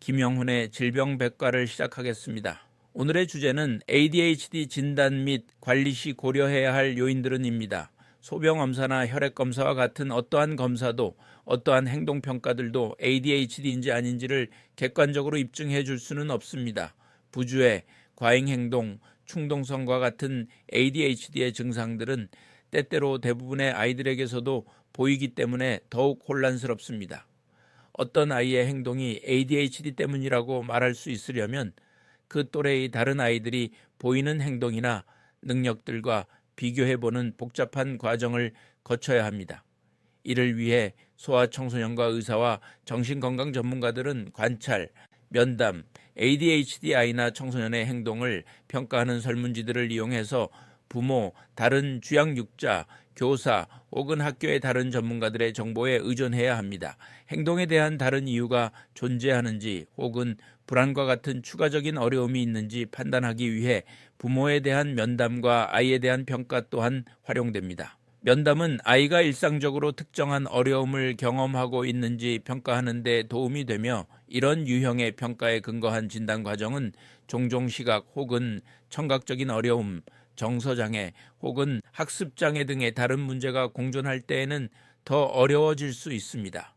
김영훈의 질병백과를 시작하겠습니다. 오늘의 주제는 ADHD 진단 및 관리 시 고려해야 할 요인들은입니다. 소변검사나 혈액검사와 같은 어떠한 검사도 어떠한 행동평가들도 ADHD인지 아닌지를 객관적으로 입증해 줄 수는 없습니다. 부주의, 과잉행동, 충동성과 같은 ADHD의 증상들은 때때로 대부분의 아이들에게서도 보이기 때문에 더욱 혼란스럽습니다. 어떤 아이의 행동이 ADHD 때문이라고 말할 수 있으려면 그 또래의 다른 아이들이 보이는 행동이나 능력들과 비교해보는 복잡한 과정을 거쳐야 합니다. 이를 위해 소아청소년과 의사와 정신건강 전문가들은 관찰, 면담, ADHD 아이나 청소년의 행동을 평가하는 설문지들을 이용해서 부모, 다른 주양육자, 교사 혹은 학교의 다른 전문가들의 정보에 의존해야 합니다. 행동에 대한 다른 이유가 존재하는지 혹은 불안과 같은 추가적인 어려움이 있는지 판단하기 위해 부모에 대한 면담과 아이에 대한 평가 또한 활용됩니다. 면담은 아이가 일상적으로 특정한 어려움을 경험하고 있는지 평가하는 데 도움이 되며 이런 유형의 평가에 근거한 진단 과정은 종종 시각 혹은 청각적인 어려움, 정서장애 혹은 학습장애 등의 다른 문제가 공존할 때에는 더 어려워질 수 있습니다.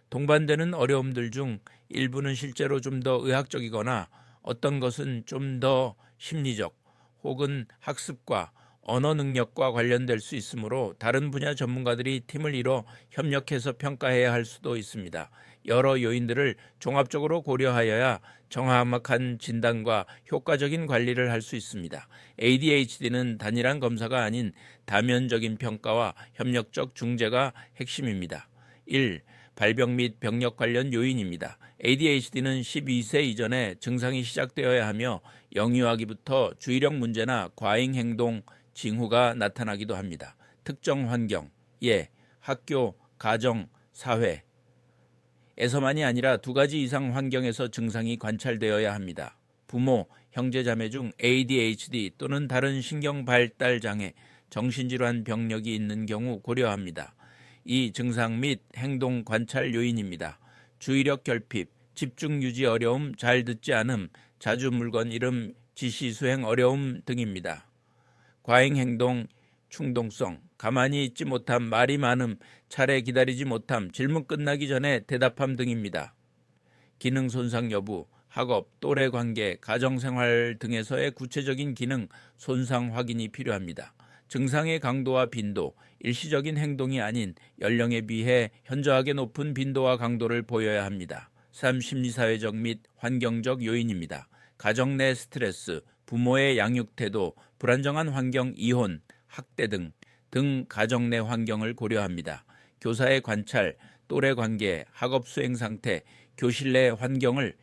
동반되는 어려움들 중 일부는 실제로 좀 더 의학적이거나 어떤 것은 좀 더 심리적 혹은 학습과 언어 능력과 관련될 수 있으므로 다른 분야 전문가들이 팀을 이뤄 협력해서 평가해야 할 수도 있습니다. 여러 요인들을 종합적으로 고려하여야 정확한 진단과 효과적인 관리를 할 수 있습니다. ADHD는 단일한 검사가 아닌 다면적인 평가와 협력적 중재가 핵심입니다. 1. 발병 및 병력 관련 요인입니다. ADHD는 12세 이전에 증상이 시작되어야 하며 영유아기부터 주의력 문제나 과잉 행동, 징후가 나타나기도 합니다. 특정 환경, 학교, 가정, 사회 에서만이 아니라 2가지 이상 환경에서 증상이 관찰되어야 합니다. 부모, 형제자매 중 ADHD 또는 다른 신경발달장애, 정신질환 병력이 있는 경우 고려합니다. 이 증상 및 행동 관찰 요인입니다. 주의력 결핍, 집중 유지 어려움, 잘 듣지 않음, 자주 물건 잃음, 지시 수행 어려움 등입니다. 과잉 행동, 충동성, 가만히 있지 못함, 말이 많음, 차례 기다리지 못함, 질문 끝나기 전에 대답함 등입니다. 기능 손상 여부, 학업, 또래 관계, 가정생활 등에서의 구체적인 기능 손상 확인이 필요합니다. 증상의 강도와 빈도, 일시적인 행동이 아닌 연령에 비해 현저하게 높은 빈도와 강도를 보여야 합니다. 3. 심리사회적 및 환경적 요인입니다. 가정 내 스트레스, 부모의 양육 태도, 불안정한 환경, 이혼, 학대 등 가정 내 환경을 고려합니다. 교사의 관찰, 또래 관계, 학업 수행 상태, 교실 내 환경을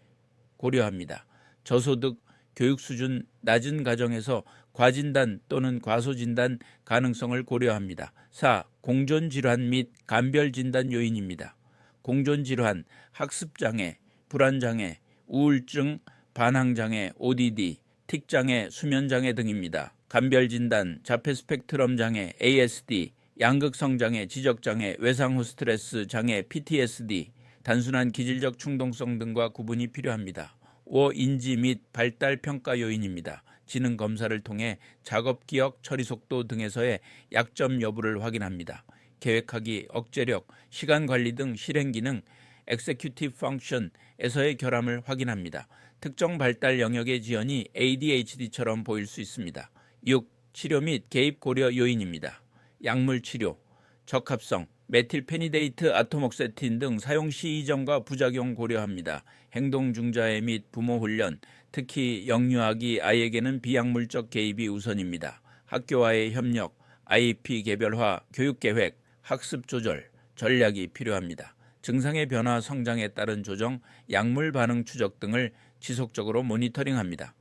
고려합니다. 저소득, 교육 수준 낮은 가정에서 과진단 또는 과소진단 가능성을 고려합니다. 4. 공존질환 및 감별진단 요인입니다. 공존질환, 학습장애, 불안장애, 우울증, 반항장애, ODD, 틱장애, 수면장애 등입니다. 감별진단, 자폐 스펙트럼 장애, ASD, 양극성장애, 지적장애, 외상후 스트레스 장애, PTSD, 단순한 기질적 충동성 등과 구분이 필요합니다. 5. 인지 및 발달 평가 요인입니다. 지능 검사를 통해 작업 기억, 처리 속도 등에서의 약점 여부를 확인합니다. 계획하기, 억제력, 시간 관리 등 실행 기능, executive function에서의 결함을 확인합니다. 특정 발달 영역의 지연이 ADHD처럼 보일 수 있습니다. 6. 치료 및 개입 고려 요인입니다. 약물 치료, 적합성, 메틸페니데이트, 아토목세틴 등 사용 시 이점과 부작용 고려합니다. 행동 중자애 및 부모 훈련, 특히 영유아기 아이에게는 비약물적 개입이 우선입니다. 학교와의 협력, IEP 개별화, 교육계획, 학습 조절, 전략이 필요합니다. 증상의 변화, 성장에 따른 조정, 약물 반응 추적 등을 지속적으로 모니터링합니다.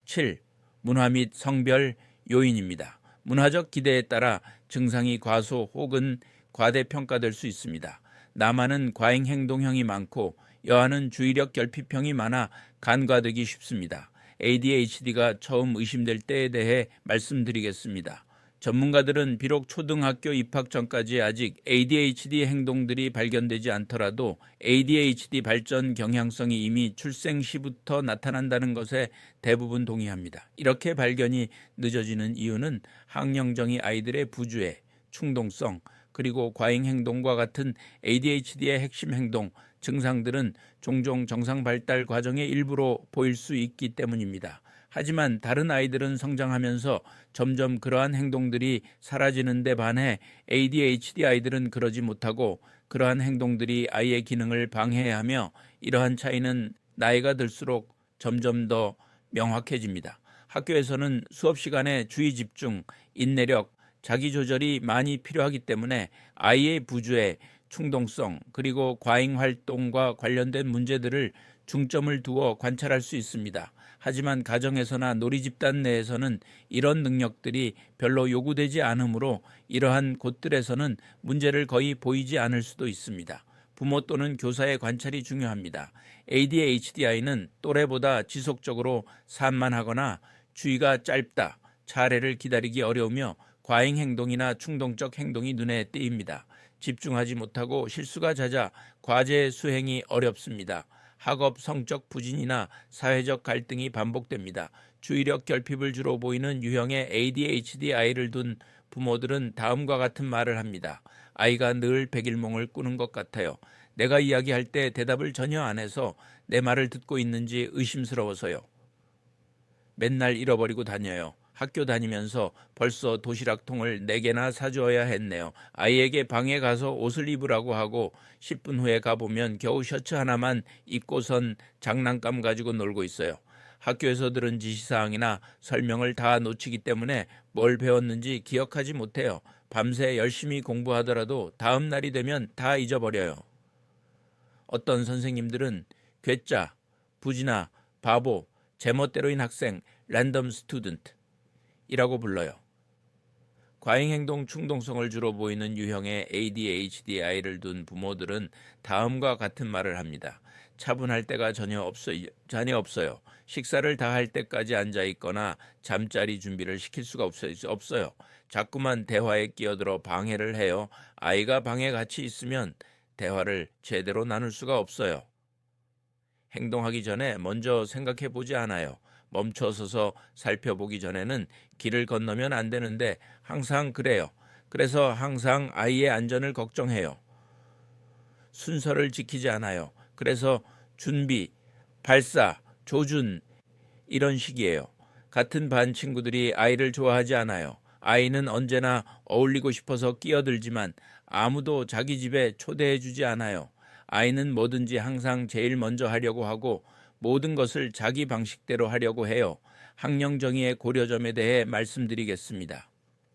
7. 문화 및 성별 요인입니다. 문화적 기대에 따라 증상이 과소 혹은 과대평가될 수 있습니다. 남한은 과잉 행동형이 많고 여아는 주의력 결핍형이 많아 간과되기 쉽습니다. ADHD가 처음 의심될 때에 대해 말씀드리겠습니다. 전문가들은 비록 초등학교 입학 전까지 아직 ADHD 행동들이 발견되지 않더라도 ADHD 발전 경향성이 이미 출생 시부터 나타난다는 것에 대부분 동의합니다. 이렇게 발견이 늦어지는 이유는 학령정이 아이들의 부주의, 충동성, 그리고 과잉 행동과 같은 ADHD의 핵심 행동, 증상들은 종종 정상 발달 과정의 일부로 보일 수 있기 때문입니다. 하지만 다른 아이들은 성장하면서 점점 그러한 행동들이 사라지는 데 반해 ADHD 아이들은 그러지 못하고 그러한 행동들이 아이의 기능을 방해하며 이러한 차이는 나이가 들수록 점점 더 명확해집니다. 학교에서는 수업 시간에 주의 집중, 인내력, 자기 조절이 많이 필요하기 때문에 아이의 부주의, 충동성, 그리고 과잉 활동과 관련된 문제들을 중점을 두어 관찰할 수 있습니다. 하지만 가정에서나 놀이 집단 내에서는 이런 능력들이 별로 요구되지 않으므로 이러한 곳들에서는 문제를 거의 보이지 않을 수도 있습니다. 부모 또는 교사의 관찰이 중요합니다. ADHD 아이는 또래보다 지속적으로 산만하거나 주의가 짧다, 차례를 기다리기 어려우며 과잉 행동이나 충동적 행동이 눈에 띄입니다. 집중하지 못하고 실수가 잦아 과제 수행이 어렵습니다. 학업 성적 부진이나 사회적 갈등이 반복됩니다. 주의력 결핍을 주로 보이는 유형의 ADHD 아이를 둔 부모들은 다음과 같은 말을 합니다. 아이가 늘 백일몽을 꾸는 것 같아요. 내가 이야기할 때 대답을 전혀 안 해서 내 말을 듣고 있는지 의심스러워서요. 맨날 잃어버리고 다녀요. 학교 다니면서 벌써 도시락통을 4개나 사주어야 했네요. 아이에게 방에 가서 옷을 입으라고 하고 10분 후에 가보면 겨우 셔츠 하나만 입고선 장난감 가지고 놀고 있어요. 학교에서 들은 지시사항이나 설명을 다 놓치기 때문에 뭘 배웠는지 기억하지 못해요. 밤새 열심히 공부하더라도 다음 날이 되면 다 잊어버려요. 어떤 선생님들은 괴짜, 부진아, 바보, 제멋대로인 학생, 랜덤 스튜던트 이라고 불러요. 과잉행동 충동성을 주로 보이는 유형의 ADHD 아이를 둔 부모들은 다음과 같은 말을 합니다. 차분할 때가 전혀 없어요. 식사를 다 할 때까지 앉아 있거나 잠자리 준비를 시킬 수가 없어요. 자꾸만 대화에 끼어들어 방해를 해요. 아이가 방에 같이 있으면 대화를 제대로 나눌 수가 없어요. 행동하기 전에 먼저 생각해 보지 않아요. 멈춰서서 살펴보기 전에는 길을 건너면 안 되는데 항상 그래요. 그래서 항상 아이의 안전을 걱정해요. 순서를 지키지 않아요. 그래서 준비, 발사, 조준 이런 식이에요. 같은 반 친구들이 아이를 좋아하지 않아요. 아이는 언제나 어울리고 싶어서 끼어들지만 아무도 자기 집에 초대해주지 않아요. 아이는 뭐든지 항상 제일 먼저 하려고 하고 모든 것을 자기 방식대로 하려고 해요. 학령정의의 고려점에 대해 말씀드리겠습니다.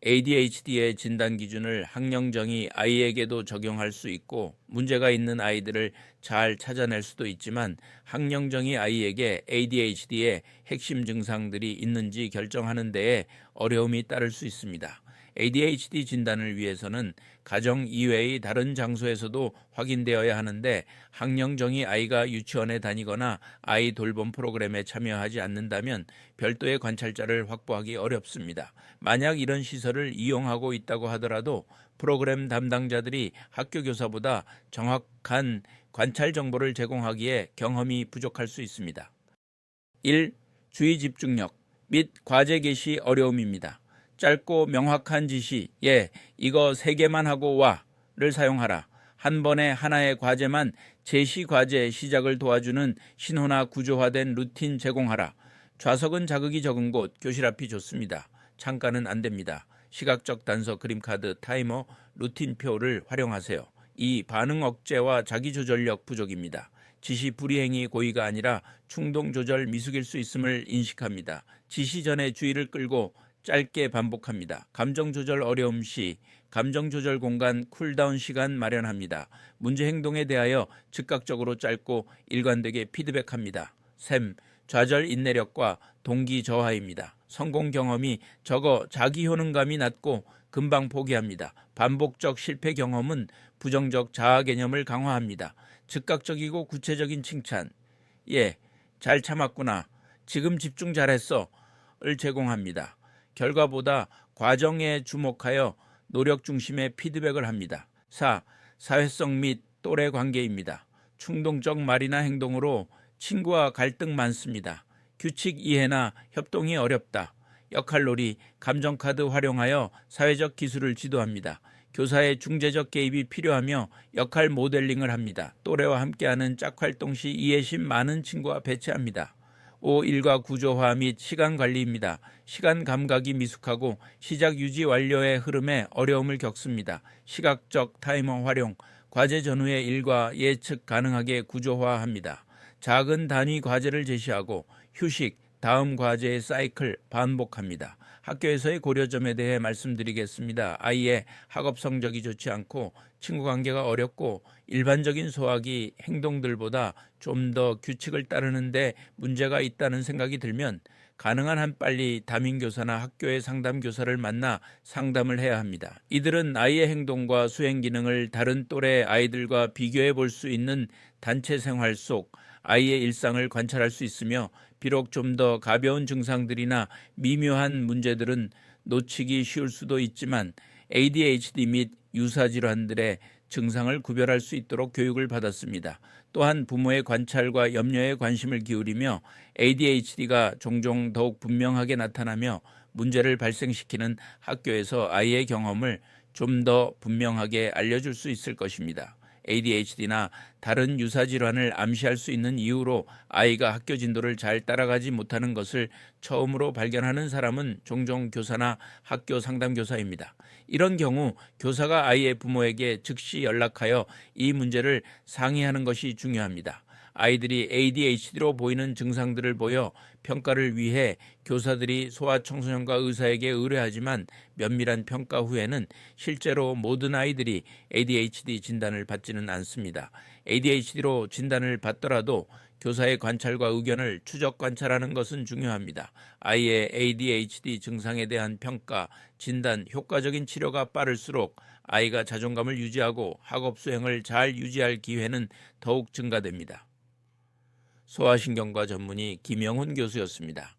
ADHD의 진단 기준을 학령정의 아이에게도 적용할 수 있고 문제가 있는 아이들을 잘 찾아낼 수도 있지만 학령정의 아이에게 ADHD의 핵심 증상들이 있는지 결정하는 데에 어려움이 따를 수 있습니다. ADHD 진단을 위해서는 가정 이외의 다른 장소에서도 확인되어야 하는데 학령정의 아이가 유치원에 다니거나 아이 돌봄 프로그램에 참여하지 않는다면 별도의 관찰자를 확보하기 어렵습니다. 만약 이런 시설을 이용하고 있다고 하더라도 프로그램 담당자들이 학교 교사보다 정확한 관찰 정보를 제공하기에 경험이 부족할 수 있습니다. 1. 주의 집중력 및 과제 개시 어려움입니다. 짧고 명확한 지시, 이거 3개만 하고 와를 사용하라. 한 번에 하나의 과제만 제시 과제 시작을 도와주는 신호나 구조화된 루틴 제공하라. 좌석은 자극이 적은 곳, 교실 앞이 좋습니다. 창가는 안 됩니다. 시각적 단서, 그림카드, 타이머, 루틴표를 활용하세요. 2. 반응 억제와 자기조절력 부족입니다. 지시 불이행이 고의가 아니라 충동 조절 미숙일 수 있음을 인식합니다. 지시 전에 주의를 끌고 짧게 반복합니다. 감정 조절 어려움 시 감정 조절 공간 쿨다운 시간 마련합니다. 문제 행동에 대하여 즉각적으로 짧고 일관되게 피드백합니다. 3. 좌절 인내력과 동기 저하입니다. 성공 경험이 적어 자기 효능감이 낮고 금방 포기합니다. 반복적 실패 경험은 부정적 자아 개념을 강화합니다. 즉각적이고 구체적인 칭찬, 잘 참았구나, 지금 집중 잘했어 를 제공합니다. 결과보다 과정에 주목하여 노력 중심의 피드백을 합니다. 4. 사회성 및 또래 관계입니다. 충동적 말이나 행동으로 친구와 갈등 많습니다. 규칙 이해나 협동이 어렵다. 역할놀이, 감정카드 활용하여 사회적 기술을 지도합니다. 교사의 중재적 개입이 필요하며 역할 모델링을 합니다. 또래와 함께하는 짝활동 시 이해심 많은 친구와 배치합니다. 5. 일과 구조화 및 시간 관리입니다. 시간 감각이 미숙하고 시작 유지 완료의 흐름에 어려움을 겪습니다. 시각적 타이머 활용, 과제 전후의 일과 예측 가능하게 구조화합니다. 작은 단위 과제를 제시하고 휴식, 다음 과제의 사이클 반복합니다. 학교에서의 고려점에 대해 말씀드리겠습니다. 아이의 학업 성적이 좋지 않고 친구 관계가 어렵고 일반적인 소화기 행동들보다 좀 더 규칙을 따르는데 문제가 있다는 생각이 들면 가능한 한 빨리 담임교사나 학교의 상담교사를 만나 상담을 해야 합니다. 이들은 아이의 행동과 수행 기능을 다른 또래 아이들과 비교해 볼 수 있는 단체 생활 속 아이의 일상을 관찰할 수 있으며 비록 좀 더 가벼운 증상들이나 미묘한 문제들은 놓치기 쉬울 수도 있지만 ADHD 및 유사질환들의 증상을 구별할 수 있도록 교육을 받았습니다. 또한 부모의 관찰과 염려에 관심을 기울이며 ADHD가 종종 더욱 분명하게 나타나며 문제를 발생시키는 학교에서 아이의 경험을 좀 더 분명하게 알려줄 수 있을 것입니다. ADHD나 다른 유사질환을 암시할 수 있는 이유로 아이가 학교 진도를 잘 따라가지 못하는 것을 처음으로 발견하는 사람은 종종 교사나 학교 상담교사입니다. 이런 경우 교사가 아이의 부모에게 즉시 연락하여 이 문제를 상의하는 것이 중요합니다. 아이들이 ADHD로 보이는 증상들을 보여 평가를 위해 교사들이 소아청소년과 의사에게 의뢰하지만 면밀한 평가 후에는 실제로 모든 아이들이 ADHD 진단을 받지는 않습니다. ADHD로 진단을 받더라도 교사의 관찰과 의견을 추적 관찰하는 것은 중요합니다. 아이의 ADHD 증상에 대한 평가, 진단, 효과적인 치료가 빠를수록 아이가 자존감을 유지하고 학업 수행을 잘 유지할 기회는 더욱 증가됩니다. 소아신경과 전문의 김영훈 교수였습니다.